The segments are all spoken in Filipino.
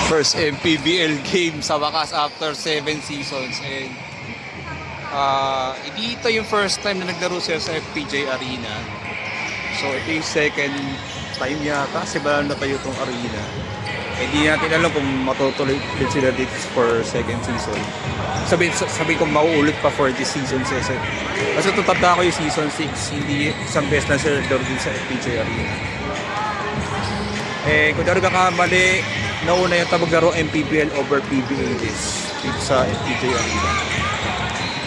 First MPBL game sa wakas after 7 seasons. And dito yung first time na naglaro siya sa FPJ Arena. So ito yung second time yata kasi balang na tayo itong arena. Hindi natin alam kung matutuloy din sila dito for second season. Sabi ko mauulit pa for this season 7. Kasi tutanda ko yung season 6, hindi isang best na sila din sa FPJ Arena. Kung daro kakamali, nauna yung maglaro MPBL over PBA dito sa FPJ Arena.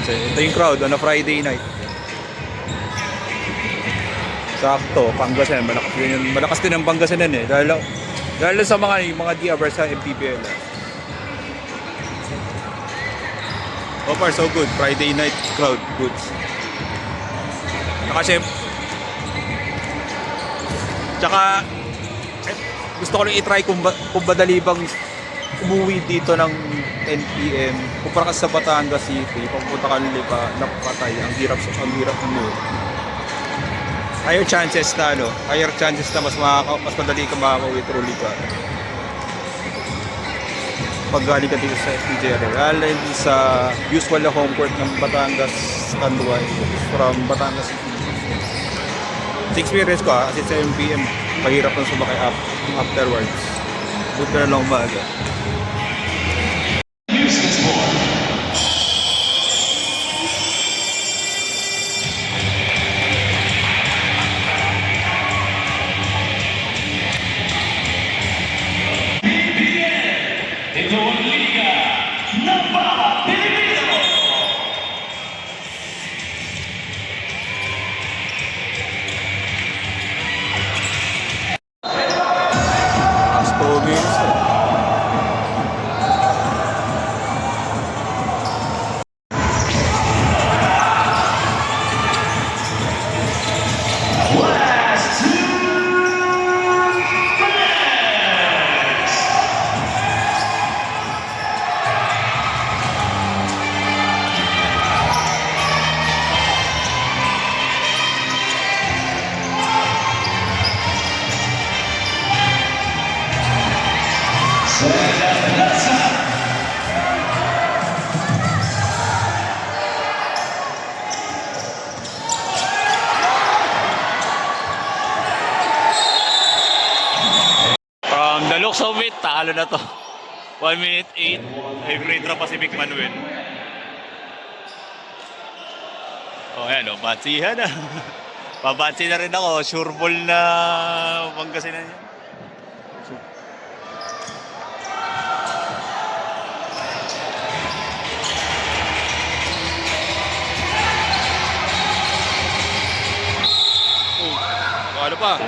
So ito yung crowd on a Friday night. Sakto, Pangasinan, malakas din ang Pangasinan eh. Dahil sa mga diabers sa MPBL. So far so good, Friday night crowd, good. Tsaka gusto ko lang i-try kung madali bang umuwi dito ng 10 PM. Kumpara ka sa Batangas City, papunta ka Lipa, napatay, ang hirap umuwi. Higher chances na mas madali ka makakauwi through Lipa. Pag galing ka dito sa FPJ Arena, hindi sa usual na home court ng Batangas Tanduay from Batangas City. Sa experience ko kasi sa MPM, mahirap nang sumakay afterwards. Buti na lang umaga. From the looks of it, talo na to. 1 minute 8, ay free throw Pacific Manuel. Ayan batsihan na. Babatsi na rin ako, sure ball na Pangasinan yan. Ano pa?